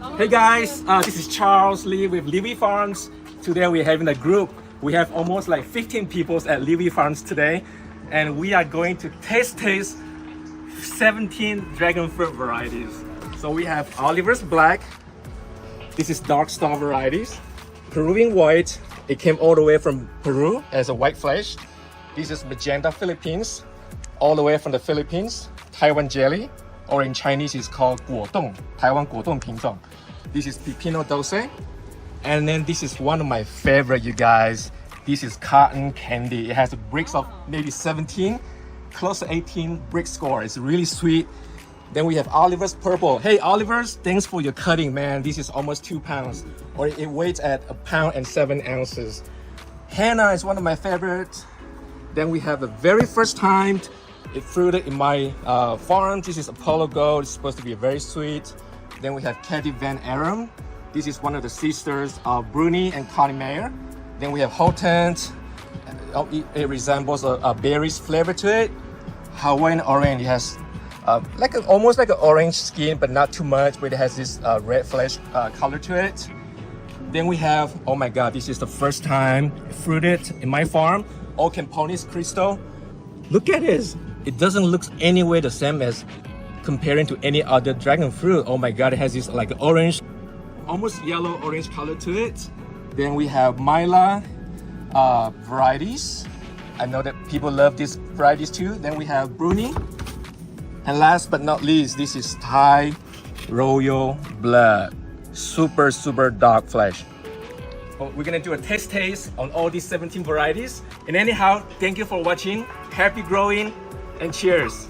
Hey guys, this is Charles Lee with Leewi Farms. Today we're having a group. We have almost like 15 people at Leewi Farms today, and we are going to taste 17 dragon fruit varieties. So we have Oliver's Black. This is Dark Star varieties. Peruvian White. It came all the way from Peru as a white flesh. This is Magenta Philippines, all the way from the Philippines. Taiwan Jelly, or in Chinese it's called 果冻, Taiwan 果冻品种. This is Pepino Dulce. And then this is one of my favorite, you guys. This is Cotton Candy. It has bricks of maybe 17, close to 18 brick score. It's really sweet. Then we have Oliver's Purple. Hey Oliver's, thanks for your cutting, man. This is almost 2 pounds, or it weighs at 1 pound and 7 ounces. Hannah is one of my favorites. Then we have the very first time it fruited in my farm. This is Apollo Gold. It's supposed to be very sweet. Then we have Caddy Van Aram. This is one of the sisters of Bruni and Connie Mayer. Then we have Hotent. It resembles a berries flavor to it. Hawaiian Orange. It has almost like an orange skin, but not too much. But it has this red flesh color to it. Then we have, oh my God, this is the first time fruited in my farm. Ocamponis Crystal. Look at this. It doesn't look anywhere the same as comparing to any other dragon fruit. Oh my God, it has this like orange, almost yellow orange color to it. Then we have Myla varieties. I know that people love these varieties too. Then we have Bruni. And last but not least, this is Thai Royal Blood. Super, super dark flesh. We're gonna do a taste on all these 17 varieties. And anyhow, thank you for watching. Happy growing and cheers.